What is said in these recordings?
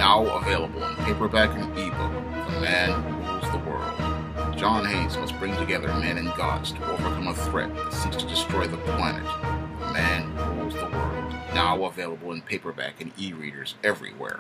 Now available in paperback and ebook, The Man Who Rules the World. John Hayes must bring together men and gods to overcome a threat that seeks to destroy the planet. The Man Who Rules the World. Now available in paperback and e-readers everywhere.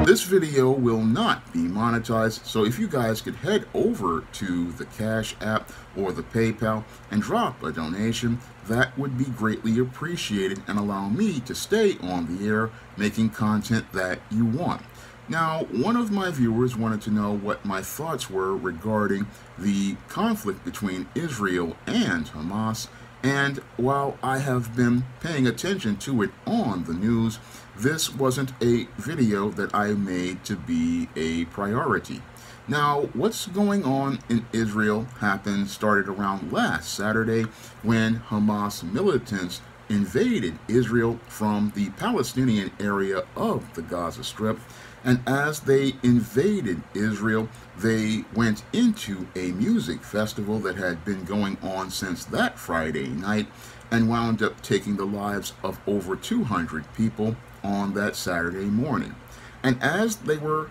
This video will not be monetized, so if you guys could head over to the Cash App or the PayPal and drop a donation, that would be greatly appreciated and allow me to stay on the air making content that you want. Now, one of my viewers wanted to know what my thoughts were regarding the conflict between Israel and Hamas, and while I have been paying attention to it on the news, this wasn't a video that I made to be a priority. Now, what's going on in Israel started around last Saturday when Hamas militants invaded Israel from the Palestinian area of the Gaza Strip. And as they invaded Israel, they went into a music festival that had been going on since that Friday night and wound up taking the lives of over 200 people on that Saturday morning. And as they were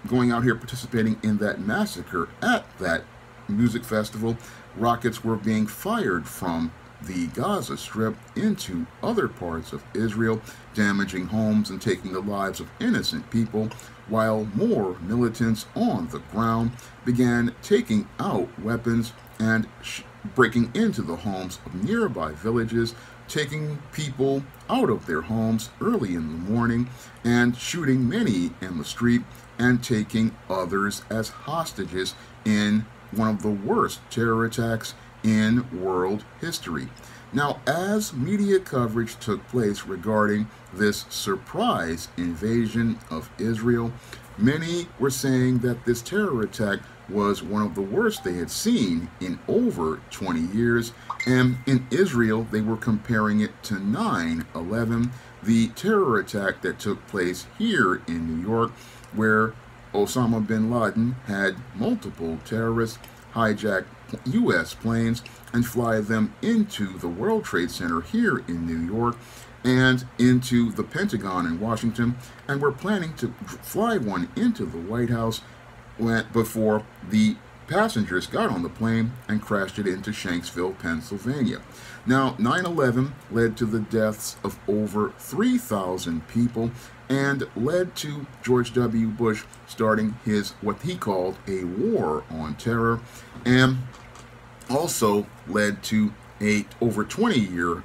going out here participating in that massacre at that music festival, rockets were being fired from the Gaza Strip into other parts of Israel, damaging homes and taking the lives of innocent people, while more militants on the ground began taking out weapons and breaking into the homes of nearby villages, taking people out of their homes early in the morning and shooting many in the street and taking others as hostages in one of the worst terror attacks in world history. Now, as media coverage took place regarding this surprise invasion of Israel, many were saying that this terror attack was one of the worst they had seen in over 20 years, and in Israel they were comparing it to 9/11, the terror attack that took place here in New York, where Osama bin Laden had multiple terrorists hijack U.S. planes and fly them into the World Trade Center here in New York and into the Pentagon in Washington, and were planning to fly one into the White House before the passengers got on the plane and crashed it into Shanksville, Pennsylvania. Now, 9/11 led to the deaths of over 3,000 people and led to George W. Bush starting his, what he called, a war on terror, and also led to a over 20-year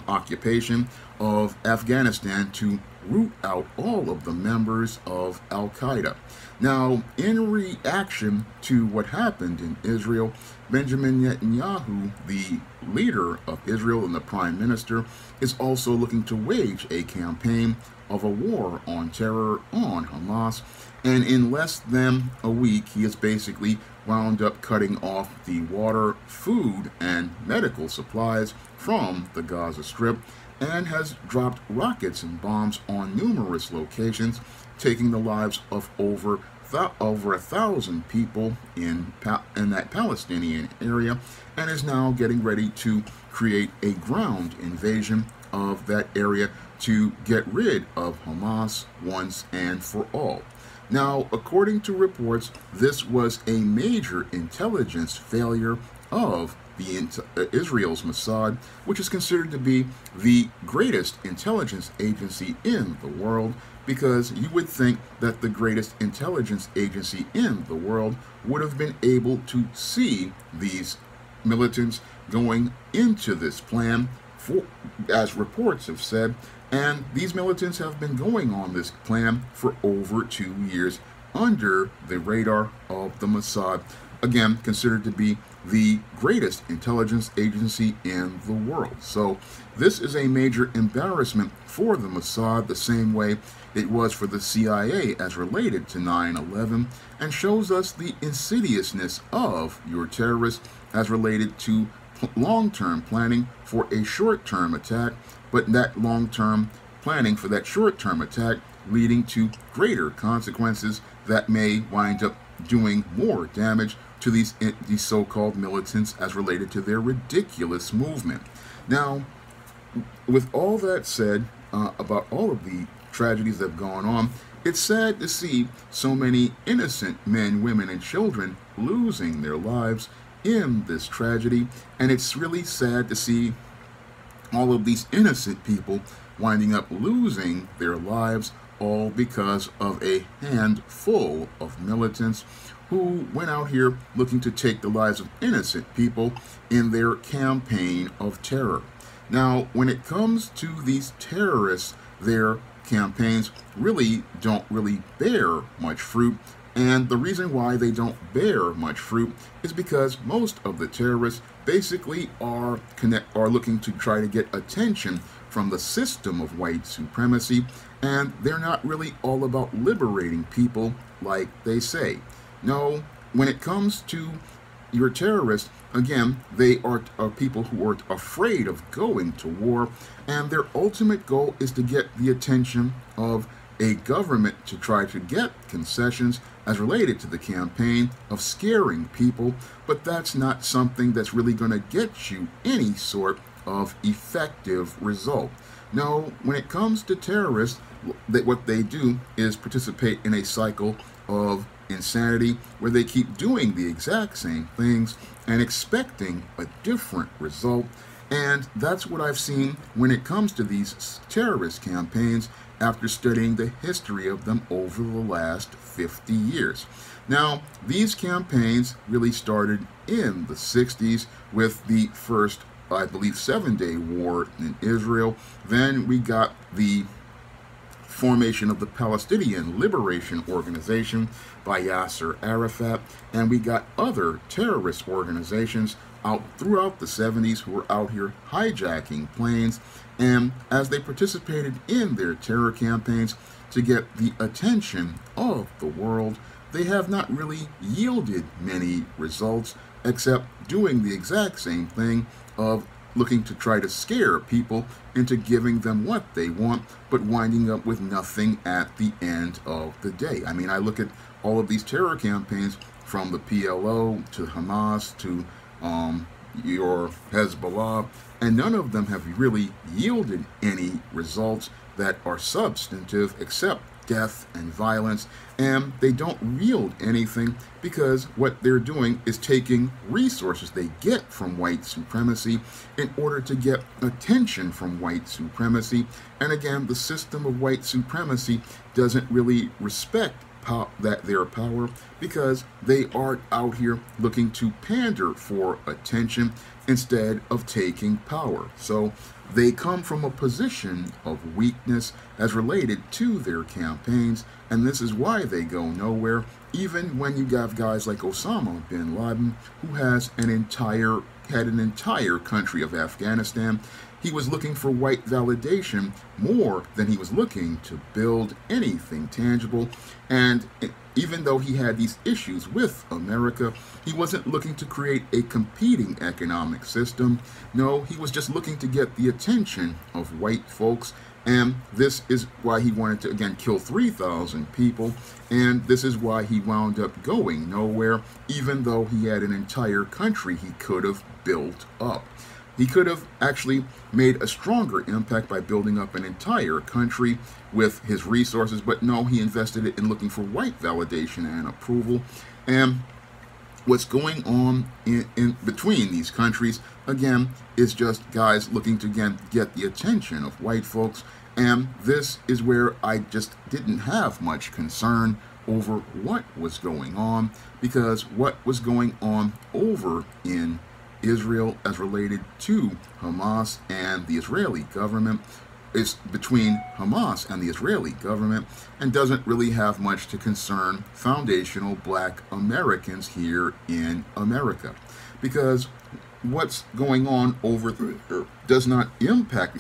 occupation of Afghanistan to root out all of the members of Al-Qaeda. Now, in reaction to what happened in Israel, Benjamin Netanyahu, the leader of Israel and the prime minister, is also looking to wage a campaign of a war on terror on Hamas, and in less than a week he has basically wound up cutting off the water, food, and medical supplies from the Gaza Strip, and has dropped rockets and bombs on numerous locations, taking the lives of over 1,000 people in that Palestinian area, and is now getting ready to create a ground invasion of that area to get rid of Hamas once and for all. Now, according to reports, this was a major intelligence failure of Israel's Mossad, which is considered to be the greatest intelligence agency in the world, because you would think that the greatest intelligence agency in the world would have been able to see these militants going into this plan, as reports have said, and these militants have been going on this plan for over 2 years under the radar of the Mossad, again considered to be the greatest intelligence agency in the world. So this is a major embarrassment for the Mossad, the same way it was for the CIA as related to 9/11, and shows us the insidiousness of your terrorists as related to long-term planning for a short-term attack, but that long-term planning for that short-term attack leading to greater consequences that may wind up doing more damage to these so-called militants as related to their ridiculous movement. Now, with all that said about all of the tragedies that have gone on, It's sad to see so many innocent men, women, and children losing their lives in this tragedy, and it's really sad to see all of these innocent people winding up losing their lives, all because of a handful of militants who went out here looking to take the lives of innocent people in their campaign of terror. Now, when it comes to these terrorists, their campaigns don't really bear much fruit. And the reason why they don't bear much fruit is because most of the terrorists basically are looking to try to get attention from the system of white supremacy, and they're not really all about liberating people like they say. No, when it comes to your terrorists, again, they are people who are afraid of going to war, and their ultimate goal is to get the attention of a government to try to get concessions as related to the campaign of scaring people, but that's not something that's really going to get you any sort of effective result. No, when it comes to terrorists, what they do is participate in a cycle of insanity where they keep doing the exact same things and expecting a different result. And that's what I've seen when it comes to these terrorist campaigns after studying the history of them over the last 50 years. Now, these campaigns really started in the 60s with the first, I believe, 7-day war in Israel. Then we got the formation of the Palestinian Liberation Organization by Yasser Arafat, and we got other terrorist organizations out throughout the 70s who were out here hijacking planes, and as they participated in their terror campaigns to get the attention of the world, they have not really yielded many results except doing the exact same thing of looking to try to scare people into giving them what they want, but winding up with nothing at the end of the day. I mean, I look at all of these terror campaigns from the PLO to Hamas to your Hezbollah, and none of them have really yielded any results that are substantive except death and violence, and they don't yield anything because what they're doing is taking resources they get from white supremacy in order to get attention from white supremacy. And again, the system of white supremacy doesn't really respect their power because they are out here looking to pander for attention instead of taking power. So they come from a position of weakness as related to their campaigns, and this is why they go nowhere, even when you have guys like Osama bin Laden, who had an entire country of Afghanistan. He was looking for white validation more than he was looking to build anything tangible. And even though he had these issues with America, he wasn't looking to create a competing economic system. No, he was just looking to get the attention of white folks. And this is why he wanted to, again, kill 3,000 people. And this is why he wound up going nowhere, even though he had an entire country he could have built up. He could have actually made a stronger impact by building up an entire country with his resources, but no, he invested it in looking for white validation and approval. And what's going on in between these countries, again, is just guys looking to, again, get the attention of white folks. And this is where I just didn't have much concern over what was going on, because what was going on over in Israel as related to Hamas and the Israeli government is between Hamas and the Israeli government, and doesn't really have much to concern foundational black Americans here in America, because what's going on over there does not impact,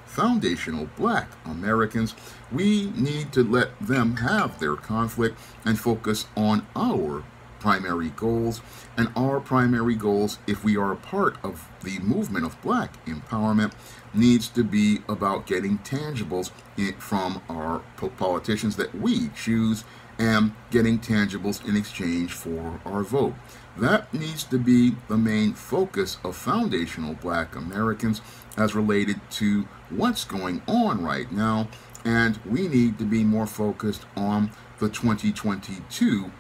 foundational black Americans. We need to let them have their conflict and focus on our primary goals. And our primary goals, if we are a part of the movement of black empowerment, needs to be about getting tangibles from our politicians that we choose, and getting tangibles in exchange for our vote. That needs to be the main focus of foundational black Americans as related to what's going on right now. and we need to be more focused on the 2022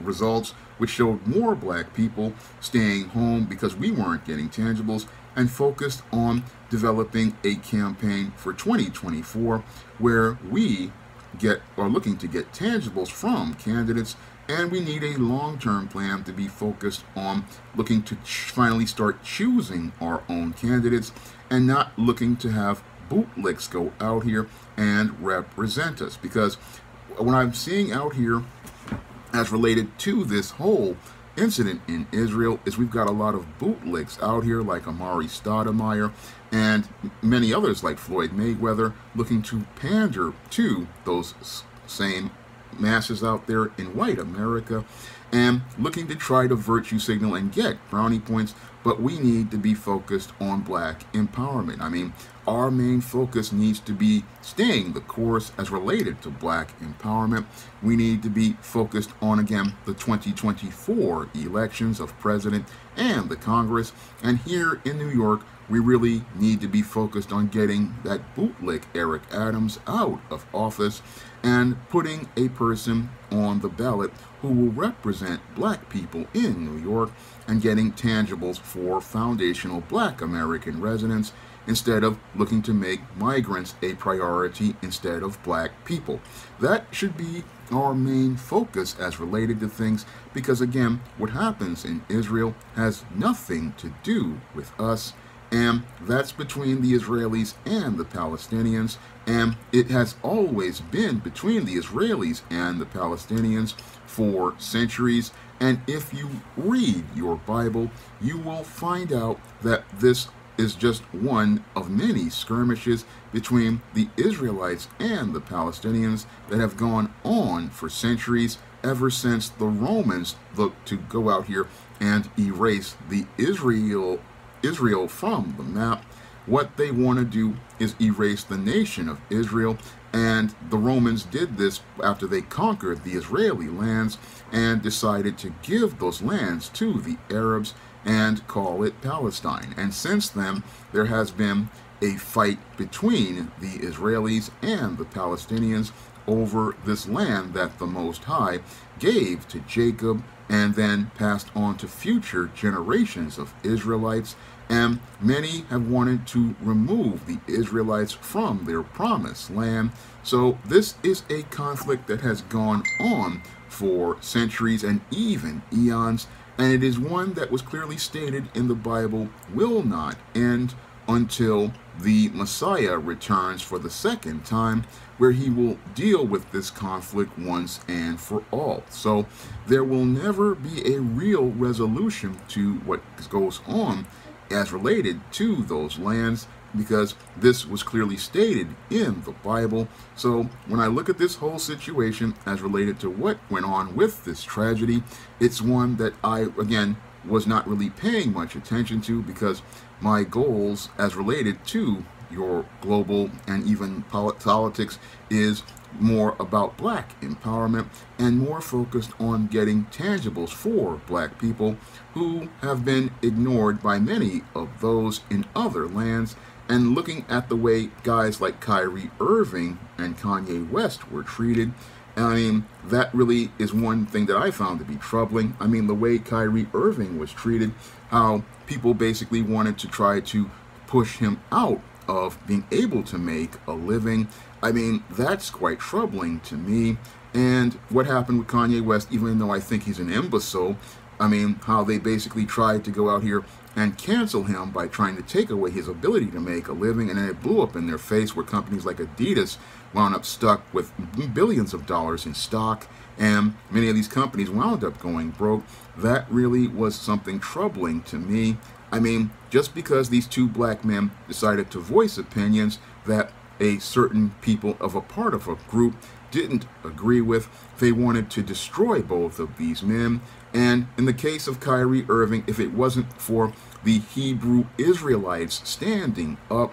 results, which showed more black people staying home because we weren't getting tangibles, and focused on developing a campaign for 2024 where we are looking to get tangibles from candidates, and we need a long-term plan to be focused on looking to finally start choosing our own candidates and not looking to have bootlicks go out here and represent us. Because what I'm seeing out here as related to this whole incident in Israel is we've got a lot of bootlicks out here like Amari Stoudemire and many others like Floyd Mayweather looking to pander to those same masses out there in white America and looking to try to virtue signal and get brownie points. But we need to be focused on black empowerment. I mean, our main focus needs to be staying the course as related to black empowerment. We need to be focused on, again, the 2024 elections of president and the Congress. And here in New York, we really need to be focused on getting that bootlick Eric Adams out of office and putting a person on the ballot who will represent black people in New York and getting tangibles for foundational black American residents instead of looking to make migrants a priority instead of black people. That should be our main focus as related to things, because again, what happens in Israel has nothing to do with us, and that's between the Israelis and the Palestinians, and it has always been between the Israelis and the Palestinians for centuries. And if you read your Bible, you will find out that this is just one of many skirmishes between the Israelites and the Palestinians that have gone on for centuries, ever since the Romans looked to go out here and erase the Israel from the map. What they want to do is erase the nation of Israel, and the Romans did this after they conquered the Israeli lands and decided to give those lands to the Arabs and call it Palestine. And since then, there has been a fight between the Israelis and the Palestinians over this land that the Most High gave to Jacob and then passed on to future generations of Israelites. And many have wanted to remove the Israelites from their promised land. So this is a conflict that has gone on for centuries and even eons, and it is one that was clearly stated in the Bible will not end until the Messiah returns for the second time, where he will deal with this conflict once and for all. So there will never be a real resolution to what goes on as related to those lands, because this was clearly stated in the Bible. So when I look at this whole situation as related to what went on with this tragedy, it's one that I, again, was not really paying much attention to, because my goals as related to your global and even politics is more about black empowerment and more focused on getting tangibles for black people who have been ignored by many of those in other lands, and looking at the way guys like Kyrie Irving and Kanye West were treated. I mean, that really is one thing that I found to be troubling. I mean, the way Kyrie Irving was treated, how people basically wanted to try to push him out of being able to make a living. I mean, that's quite troubling to me. And what happened with Kanye West, even though I think he's an imbecile, I mean, how they basically tried to go out here and cancel him by trying to take away his ability to make a living, and then it blew up in their face, where companies like Adidas wound up stuck with billions of dollars in stock, and many of these companies wound up going broke. That really was something troubling to me. I mean, just because these two black men decided to voice opinions that a certain people of a part of a group didn't agree with, they wanted to destroy both of these men. And in the case of Kyrie Irving, if it wasn't for the Hebrew Israelites standing up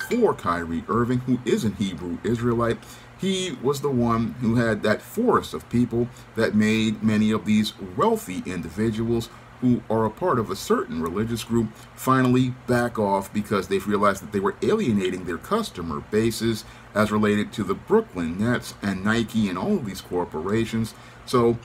for Kyrie Irving, who is a Hebrew Israelite, he was the one who had that force of people that made many of these wealthy individuals who are a part of a certain religious group finally back off because they've realized that they were alienating their customer bases as related to the Brooklyn Nets and Nike and all of these corporations. So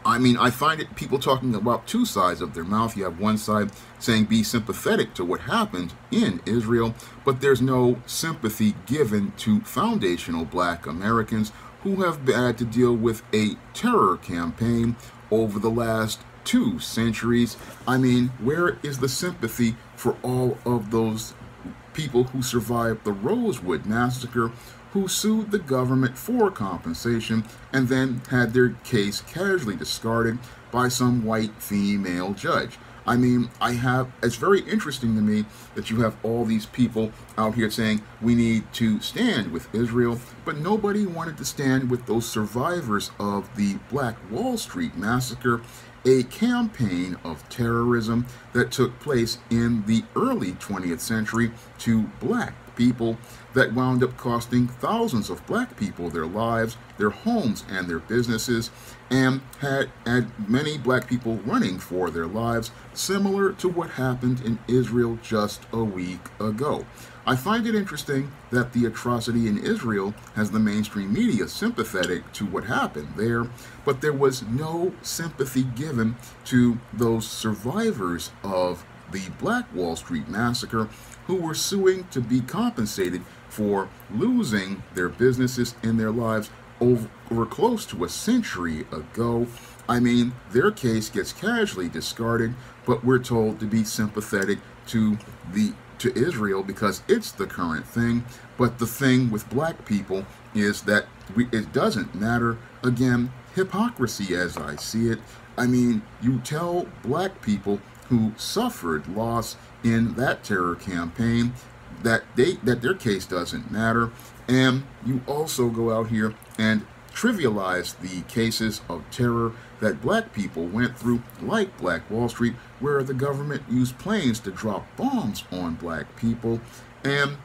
I mean, I find it people talking about two sides of their mouth. You have one side saying be sympathetic to what happened in Israel, but there's no sympathy given to foundational black Americans who have had to deal with a terror campaign over the last 2 centuries. I mean, where is the sympathy for all of those people who survived the Rosewood Massacre, who sued the government for compensation and then had their case casually discarded by some white female judge? I mean, it's very interesting to me that you have all these people out here saying we need to stand with Israel, but nobody wanted to stand with those survivors of the Black Wall Street Massacre, a campaign of terrorism that took place in the early 20th century to black people that wound up costing thousands of black people their lives, their homes, and their businesses, and had many black people running for their lives, similar to what happened in Israel just a week ago. I find it interesting that the atrocity in Israel has the mainstream media sympathetic to what happened there, but there was no sympathy given to those survivors of the Black Wall Street Massacre who were suing to be compensated for losing their businesses and their lives over close to a century ago. I mean, their case gets casually discarded, but we're told to be sympathetic to Israel because it's the current thing. But the thing with black people is that it doesn't matter. Again, hypocrisy as I see it. I mean, you tell black people who suffered loss in that terror campaign that their case doesn't matter, and you also go out here and trivialize the cases of terror that black people went through, like Black Wall Street, where the government used planes to drop bombs on black people, and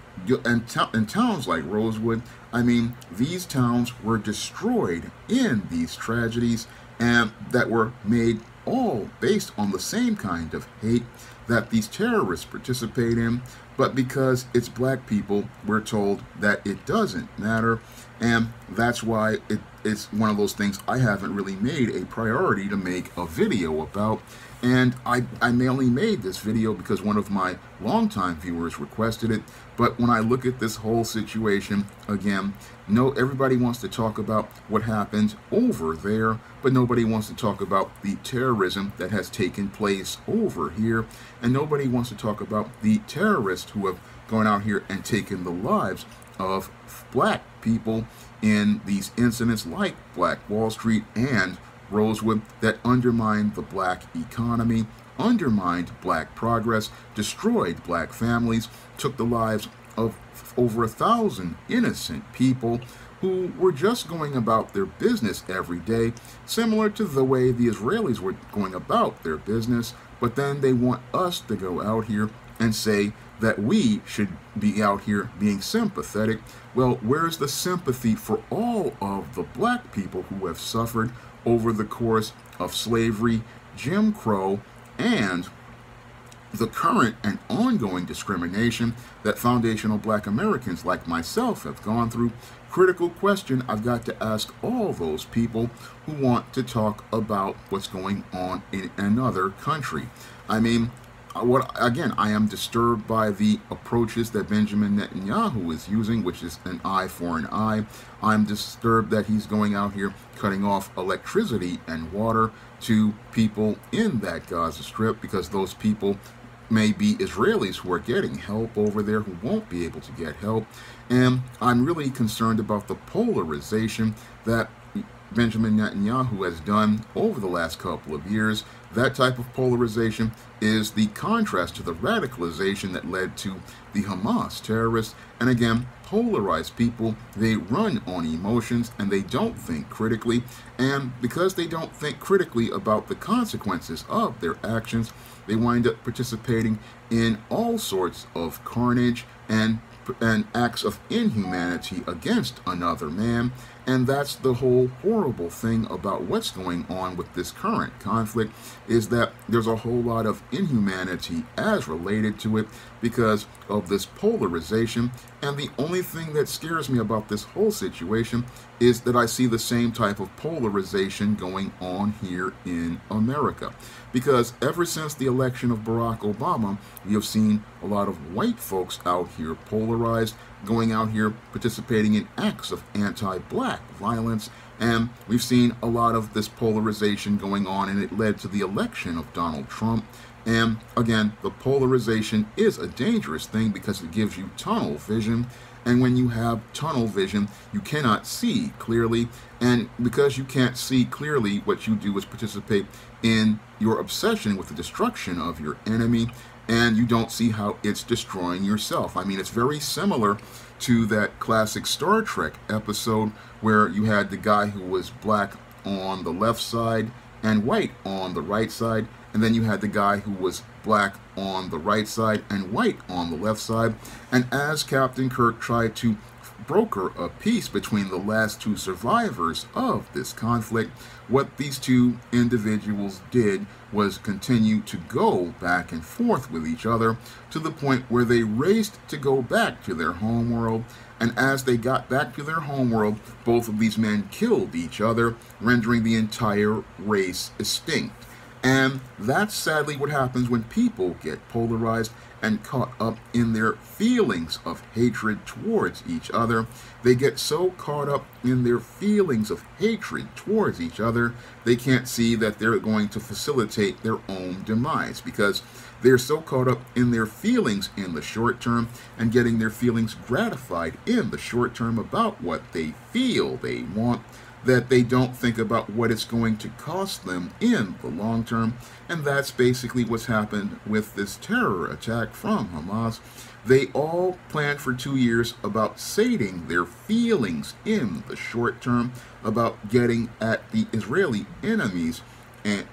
towns like Rosewood. I mean, these towns were destroyed in these tragedies, and that were made all based on the same kind of hate that these terrorists participate in. But because it's black people, we're told that it doesn't matter, and that's why it's one of those things I haven't really made a priority to make a video about. And I mainly made this video because one of my longtime viewers requested it. But when I look at this whole situation, again, everybody wants to talk about what happened over there, but nobody wants to talk about the terrorism that has taken place over here. And nobody wants to talk about the terrorists who have gone out here and taken the lives of black people in these incidents like Black Wall Street and Rosewood that undermined the black economy, undermined black progress, destroyed black families, took the lives of over 1,000 innocent people who were just going about their business every day, similar to the way the Israelis were going about their business. But then they want us to go out here and say that we should be out here being sympathetic. Well, where's the sympathy for all of the black people who have suffered over the course of slavery, Jim Crow, and the current and ongoing discrimination that foundational black Americans like myself have gone through? Critical question I've got to ask all those people who want to talk about what's going on in another country. I mean, I am disturbed by the approaches that Benjamin Netanyahu is using, which is an eye for an eye. I'm disturbed that he's going out here cutting off electricity and water to people in that Gaza Strip, because those people may be Israelis who are getting help over there who won't be able to get help. And I'm really concerned about the polarization that Benjamin Netanyahu has done over the last couple of years. That type of polarization is the contrast to the radicalization that led to the Hamas terrorists. And again, polarized people, they run on emotions and they don't think critically. And because they don't think critically about the consequences of their actions, they wind up participating in all sorts of carnage and and acts of inhumanity against another man. And that's the whole horrible thing about what's going on with this current conflict, is that there's a whole lot of inhumanity as related to it because of this polarization. And the only thing that scares me about this whole situation is that I see the same type of polarization going on here in America. Because ever since the election of Barack Obama, we have seen a lot of white folks out here polarized, going out here participating in acts of anti-black violence, and we've seen a lot of this polarization going on, and it led to the election of Donald Trump. And again, the polarization is a dangerous thing because it gives you tunnel vision, and when you have tunnel vision, you cannot see clearly, and because you can't see clearly, what you do is participate in your obsession with the destruction of your enemy, and you don't see how it's destroying yourself. I mean, it's very similar to that classic Star Trek episode where you had the guy who was black on the left side and white on the right side, and then you had the guy who was black on the right side and white on the left side. And as Captain Kirk tried to broker a peace between the last two survivors of this conflict, what these two individuals did was continue to go back and forth with each other to the point where they raced to go back to their homeworld. And as they got back to their homeworld, both of these men killed each other, rendering the entire race extinct. And that's sadly what happens when people get polarized and caught up in their feelings of hatred towards each other. They get so caught up in their feelings of hatred towards each other, they can't see that they're going to facilitate their own demise, because they're so caught up in their feelings in the short term and getting their feelings gratified in the short term about what they feel they want, that they don't think about what it's going to cost them in the long term. And that's basically what's happened with this terror attack from Hamas. They all planned for 2 years about sating their feelings in the short term about getting at the Israeli enemies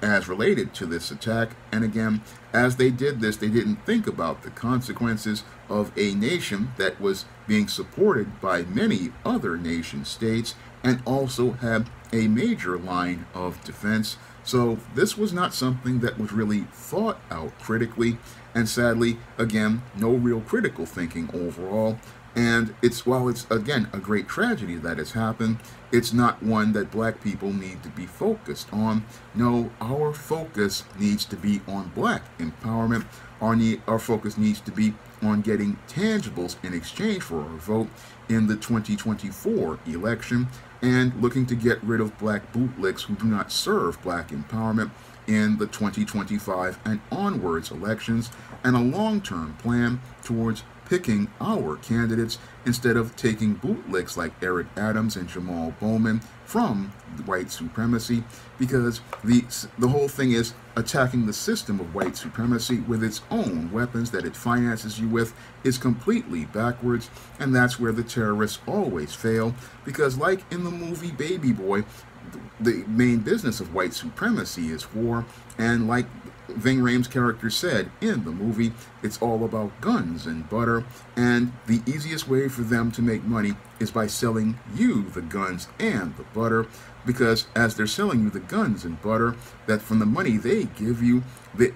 as related to this attack. And again, as they did this, they didn't think about the consequences of a nation that was being supported by many other nation states and also had a major line of defense. So this was not something that was really thought out critically, and sadly, again, no real critical thinking overall. And while it's again a great tragedy that has happened, it's not one that black people need to be focused on. No, our focus needs to be on black empowerment. Our focus needs to be on getting tangibles in exchange for our vote in the 2024 election, and looking to get rid of black bootlicks who do not serve black empowerment in the 2025 and onwards elections, and a long-term plan towards picking our candidates instead of taking bootlicks like Eric Adams and Jamal Bowman from white supremacy, because the whole thing is attacking the system of white supremacy with its own weapons that it finances you with is completely backwards. And that's where the terrorists always fail, because like in the movie Baby Boy, the main business of white supremacy is war, and like Ving Rhames' character said in the movie, it's all about guns and butter, and the easiest way for them to make money is by selling you the guns and the butter, because as they're selling you the guns and butter, that from the money they give you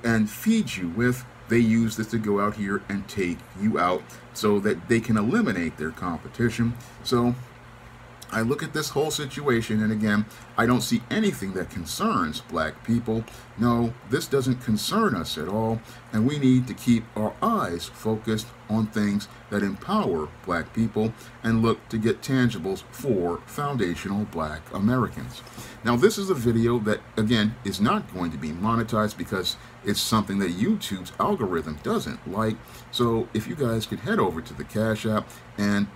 and feed you with, they use this to go out here and take you out so that they can eliminate their competition. So I look at this whole situation, and again, I don't see anything that concerns black people. No, this doesn't concern us at all, and we need to keep our eyes focused on things that empower black people and look to get tangibles for foundational black Americans. Now, this is a video that, again, is not going to be monetized because it's something that YouTube's algorithm doesn't like. So if you guys could head over to the Cash App and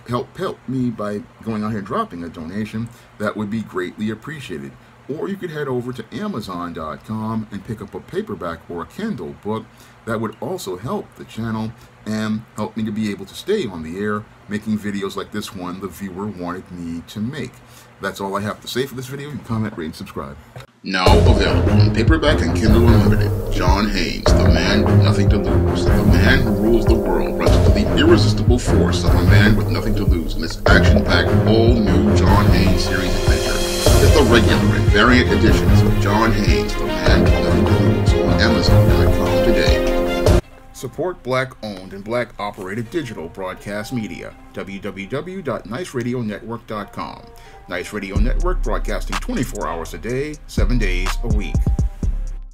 help me by going out here and dropping a donation, that would be greatly appreciated. Or you could head over to Amazon.com and pick up a paperback or a Kindle book. That would also help the channel and help me to be able to stay on the air making videos like this one the viewer wanted me to make. That's all I have to say for this video. You comment, rate, and subscribe. Now available in paperback and Kindle Unlimited. John Haynes, the man with nothing to lose. The man who rules the world runs into the irresistible force of a man with nothing to lose in this action-packed, all-new John Haynes series adventure. Get the regular and variant editions of John Haynes, the man with nothing to lose on Amazon.com today. Support Black-owned and Black-operated digital broadcast media. www.niceradionetwork.com. Nice Radio Network, broadcasting 24 hours a day, 7 days a week.